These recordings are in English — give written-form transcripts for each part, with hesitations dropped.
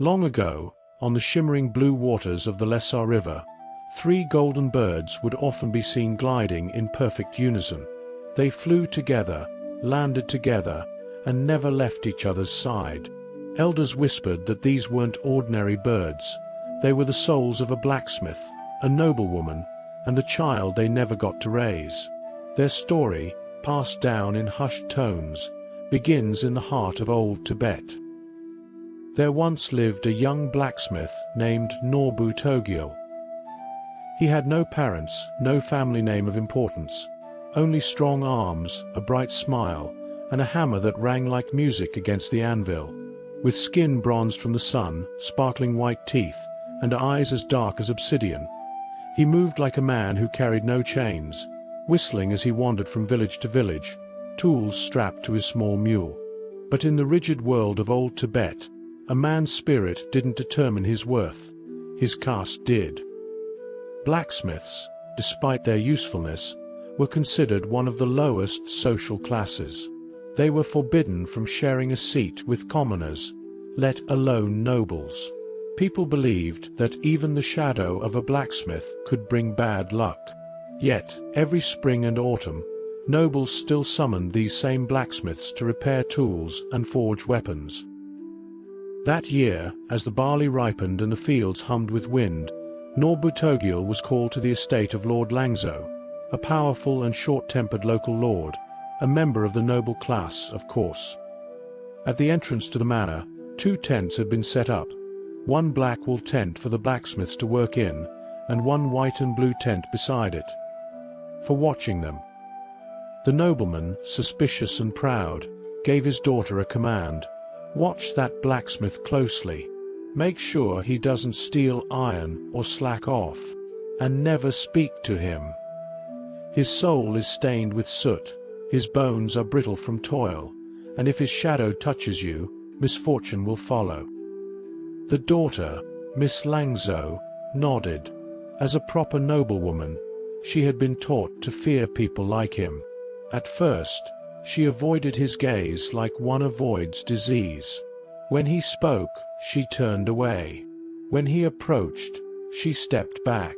Long ago, on the shimmering blue waters of the Lesser River, 3 golden birds would often be seen gliding in perfect unison. They flew together, landed together, and never left each other's side. Elders whispered that these weren't ordinary birds. They were the souls of a blacksmith, a noblewoman, and the child they never got to raise. Their story, passed down in hushed tones, begins in the heart of old Tibet. There once lived a young blacksmith named Noblewoman. He had no parents, no family name of importance, only strong arms, a bright smile, and a hammer that rang like music against the anvil. With skin bronzed from the sun, sparkling white teeth, and eyes as dark as obsidian, he moved like a man who carried no chains, whistling as he wandered from village to village, tools strapped to his small mule. But in the rigid world of old Tibet, a man's spirit didn't determine his worth, his caste did. Blacksmiths, despite their usefulness, were considered one of the lowest social classes. They were forbidden from sharing a seat with commoners, let alone nobles. People believed that even the shadow of a blacksmith could bring bad luck. Yet, every spring and autumn, nobles still summoned these same blacksmiths to repair tools and forge weapons. That year, as the barley ripened and the fields hummed with wind, Noblewoman was called to the estate of Lord Langzo, a powerful and short-tempered local lord, a member of the noble class, of course. At the entrance to the manor, 2 tents had been set up, one black wool tent for the blacksmiths to work in, and one white and blue tent beside it, for watching them. The nobleman, suspicious and proud, gave his daughter a command: "Watch that blacksmith closely. Make sure he doesn't steal iron or slack off, and never speak to him. His soul is stained with soot, his bones are brittle from toil, and if his shadow touches you, misfortune will follow." The daughter, Miss Langzo, nodded. As a proper noblewoman, she had been taught to fear people like him. At first, she avoided his gaze like one avoids disease. When he spoke, she turned away. When he approached, she stepped back.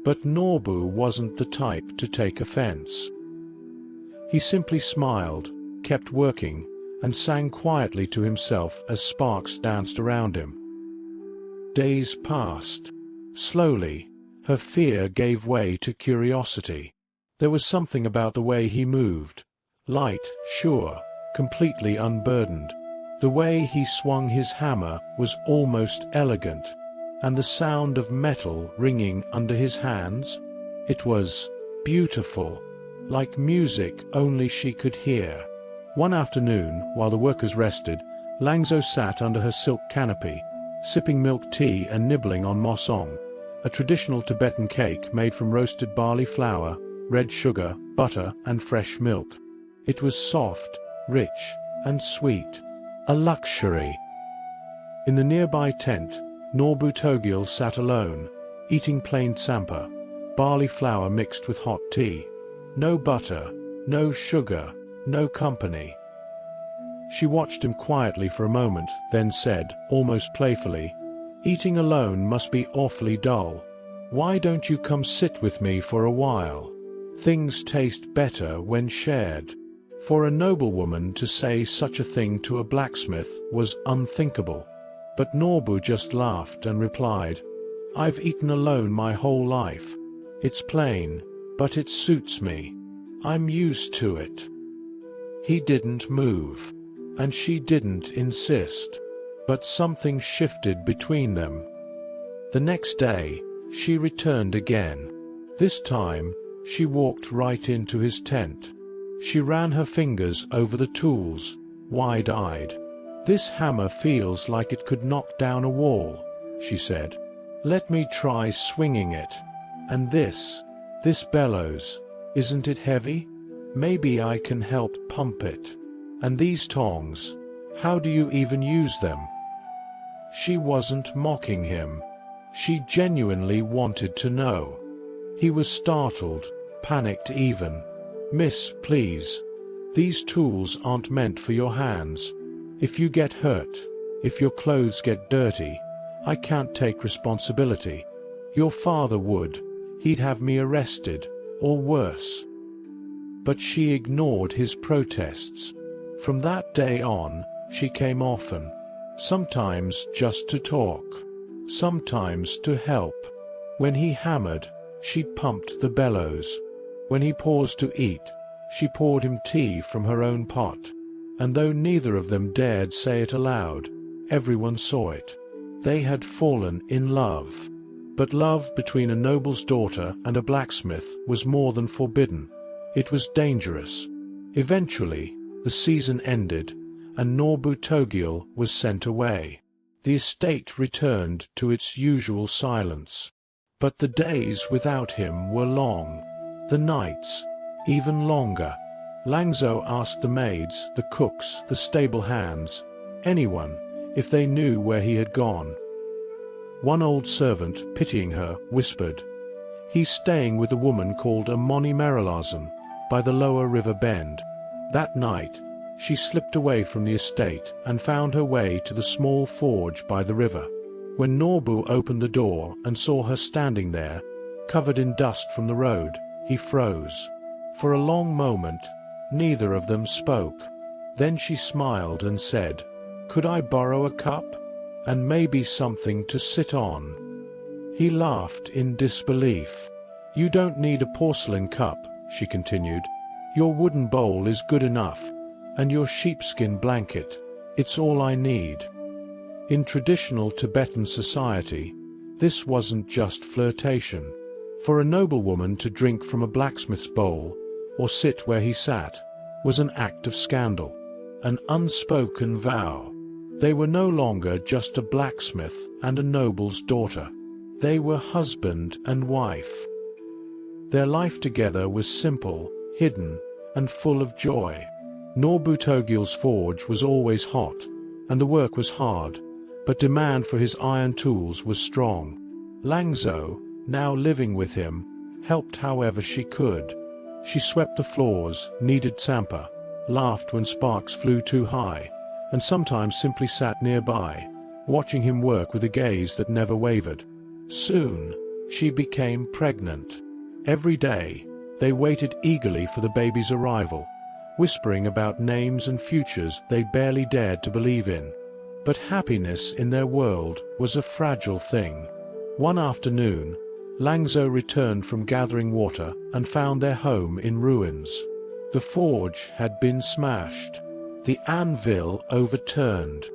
But Norbu wasn't the type to take offense. He simply smiled, kept working, and sang quietly to himself as sparks danced around him. Days passed. Slowly, her fear gave way to curiosity. There was something about the way he moved. Light, sure, completely unburdened. The way he swung his hammer was almost elegant, and the sound of metal ringing under his hands, it was beautiful, like music only she could hear. One afternoon, while the workers rested, Langzo sat under her silk canopy, sipping milk tea and nibbling on mosong, a traditional Tibetan cake made from roasted barley flour, red sugar, butter, and fresh milk. It was soft, rich, and sweet, a luxury. In the nearby tent, Noblewoman sat alone, eating plain tsampa, barley flour mixed with hot tea. No butter, no sugar, no company. She watched him quietly for a moment, then said, almost playfully, "Eating alone must be awfully dull. Why don't you come sit with me for a while? Things taste better when shared." For a noblewoman to say such a thing to a blacksmith was unthinkable. But Norbu just laughed and replied, "I've eaten alone my whole life. It's plain, but it suits me. I'm used to it." He didn't move, and she didn't insist. But something shifted between them. The next day, she returned again. This time, she walked right into his tent. She ran her fingers over the tools, wide-eyed. "This hammer feels like it could knock down a wall," she said. "Let me try swinging it. And this bellows, isn't it heavy? Maybe I can help pump it. And these tongs, how do you even use them?" She wasn't mocking him. She genuinely wanted to know. He was startled, panicked even. "Miss, please. These tools aren't meant for your hands. If you get hurt, If your clothes get dirty, I can't take responsibility. Your father would. He'd have me arrested, or worse." But she ignored his protests. From that day on, she came often. Sometimes just to talk. Sometimes to help. When he hammered, she pumped the bellows. When he paused to eat, she poured him tea from her own pot. And though neither of them dared say it aloud, everyone saw it. They had fallen in love. But love between a noble's daughter and a blacksmith was more than forbidden. It was dangerous. Eventually, the season ended, and noblewoman was sent away. The estate returned to its usual silence. But the days without him were long. The nights, even longer. Langzhou asked the maids, the cooks, the stable hands, anyone, if they knew where he had gone. One old servant, pitying her, whispered, "He's staying with a woman called Amoni Merrilazan, by the lower river bend." That night, she slipped away from the estate and found her way to the small forge by the river. When Norbu opened the door and saw her standing there, covered in dust from the road, he froze. For a long moment, neither of them spoke. Then she smiled and said, "Could I borrow a cup? And maybe something to sit on?" He laughed in disbelief. "You don't need a porcelain cup," she continued. "Your wooden bowl is good enough, and your sheepskin blanket, it's all I need." In traditional Tibetan society, this wasn't just flirtation. For a noblewoman to drink from a blacksmith's bowl, or sit where he sat, was an act of scandal, an unspoken vow. They were no longer just a blacksmith and a noble's daughter. They were husband and wife. Their life together was simple, hidden, and full of joy. Noblewoman's forge was always hot, and the work was hard, but demand for his iron tools was strong. Langzhou, now living with him, helped however she could. She swept the floors, kneaded tsampa, laughed when sparks flew too high, and sometimes simply sat nearby, watching him work with a gaze that never wavered. Soon, she became pregnant. Every day, they waited eagerly for the baby's arrival, whispering about names and futures they barely dared to believe in. But happiness in their world was a fragile thing. One afternoon, Langzhou returned from gathering water and found their home in ruins. The forge had been smashed. The anvil overturned.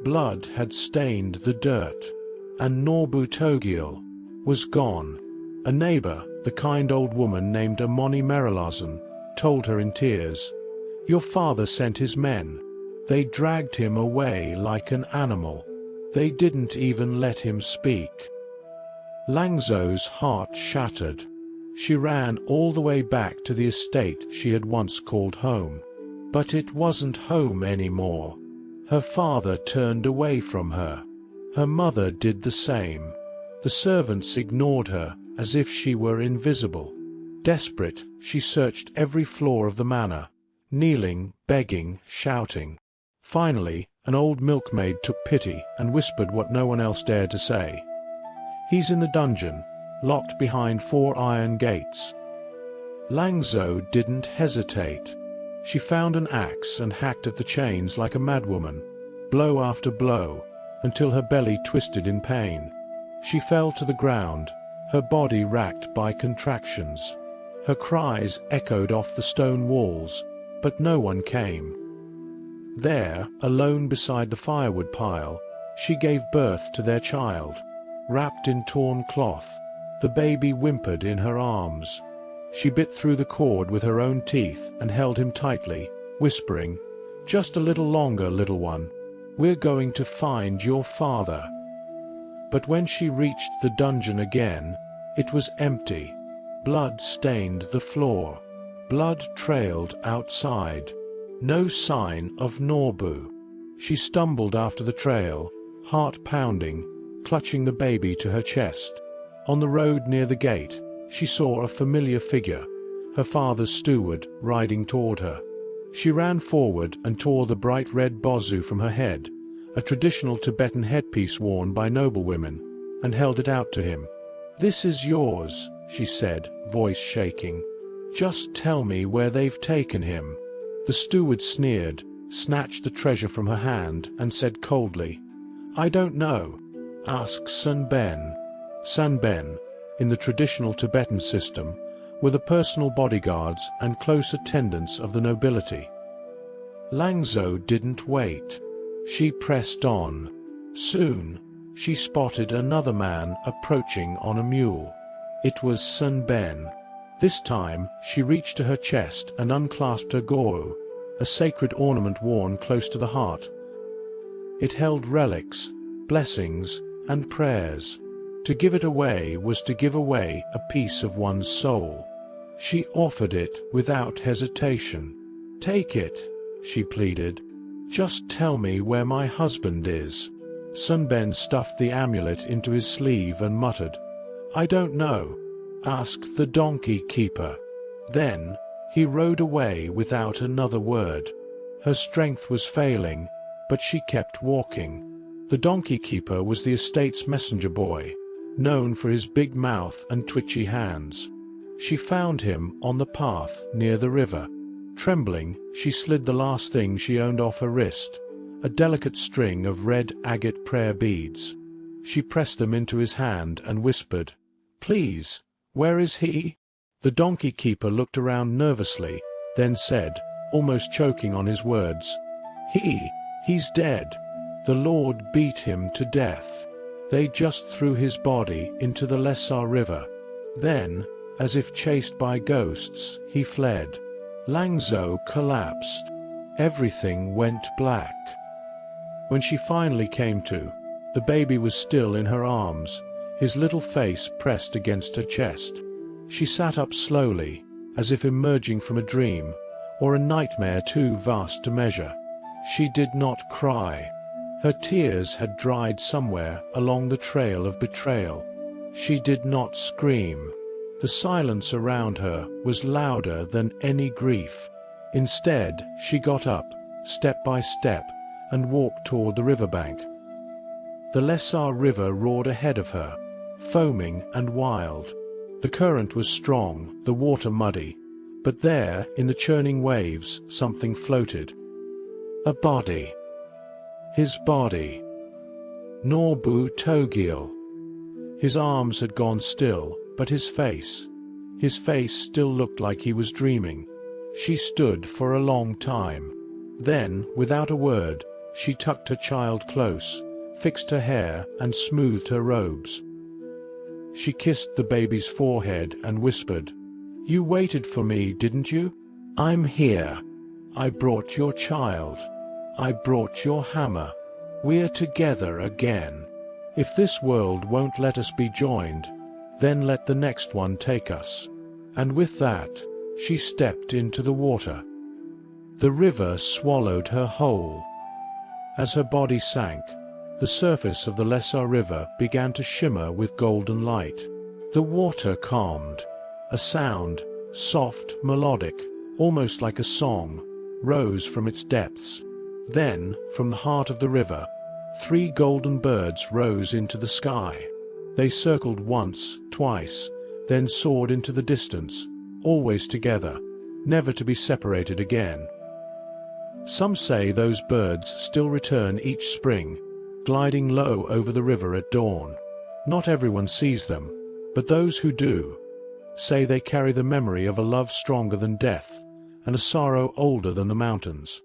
Blood had stained the dirt. And noblewoman was gone. A neighbor, the kind old woman named Amoni Merrilazan, told her in tears, "Your father sent his men. They dragged him away like an animal. They didn't even let him speak." Langzhou's heart shattered. She ran all the way back to the estate she had once called home. But it wasn't home anymore. Her father turned away from her. Her mother did the same. The servants ignored her as if she were invisible. Desperate, she searched every floor of the manor, kneeling, begging, shouting. Finally, an old milkmaid took pity and whispered what no one else dared to say. "He's in the dungeon, locked behind 4 iron gates." Langzhou didn't hesitate. She found an axe and hacked at the chains like a madwoman, blow after blow, until her belly twisted in pain. She fell to the ground, her body racked by contractions. Her cries echoed off the stone walls, but no one came. There, alone beside the firewood pile, she gave birth to their child. Wrapped in torn cloth, the baby whimpered in her arms. She bit through the cord with her own teeth and held him tightly, whispering, "Just a little longer, little one. We're going to find your father." But when she reached the dungeon again, it was empty. Blood stained the floor. Blood trailed outside. No sign of Norbu. She stumbled after the trail, heart pounding, clutching the baby to her chest. On the road near the gate, she saw a familiar figure, her father's steward, riding toward her. She ran forward and tore the bright red bozu from her head, a traditional Tibetan headpiece worn by noblewomen, and held it out to him. "This is yours," she said, voice shaking. "Just tell me where they've taken him." The steward sneered, snatched the treasure from her hand, and said coldly, "I don't know. Ask Sunben." Sunben, in the traditional Tibetan system, were the personal bodyguards and close attendants of the nobility. Langzhou didn't wait. She pressed on. Soon, she spotted another man approaching on a mule. It was Sunben. This time, she reached to her chest and unclasped her goro, a sacred ornament worn close to the heart. It held relics, blessings, and prayers. To give it away was to give away a piece of one's soul. She offered it without hesitation. "Take it," she pleaded. "Just tell me where my husband is." Sunben stuffed the amulet into his sleeve and muttered, "I don't know. Ask the donkey keeper." Then, he rode away without another word. Her strength was failing, but she kept walking. The donkey keeper was the estate's messenger boy, known for his big mouth and twitchy hands. She found him on the path near the river. Trembling, she slid the last thing she owned off her wrist, a delicate string of red agate prayer beads. She pressed them into his hand and whispered, "Please, where is he?" The donkey keeper looked around nervously, then said, almost choking on his words, He's dead. The Lord beat him to death. They just threw his body into the Lesar River. Then, as if chased by ghosts, he fled. Langzhou collapsed. Everything went black. When she finally came to, the baby was still in her arms, his little face pressed against her chest. She sat up slowly, as if emerging from a dream, or a nightmare too vast to measure. She did not cry. Her tears had dried somewhere along the trail of betrayal. She did not scream. The silence around her was louder than any grief. Instead, she got up, step by step, and walked toward the riverbank. The Lesar River roared ahead of her, foaming and wild. The current was strong, the water muddy, but there, in the churning waves, something floated. A body. His body. Norbu Togil. His arms had gone still, but his face still looked like he was dreaming. She stood for a long time. Then, without a word, she tucked her child close, fixed her hair, and smoothed her robes. She kissed the baby's forehead and whispered, "You waited for me, didn't you? I'm here. I brought your child. I brought your hammer. We're together again. If this world won't let us be joined, then let the next one take us." And with that, she stepped into the water. The river swallowed her whole. As her body sank, the surface of the Lesar River began to shimmer with golden light. The water calmed. A sound, soft, melodic, almost like a song, rose from its depths. Then, from the heart of the river, 3 golden birds rose into the sky. They circled once, twice, then soared into the distance, always together, never to be separated again. Some say those birds still return each spring, gliding low over the river at dawn. Not everyone sees them, but those who do say they carry the memory of a love stronger than death, and a sorrow older than the mountains.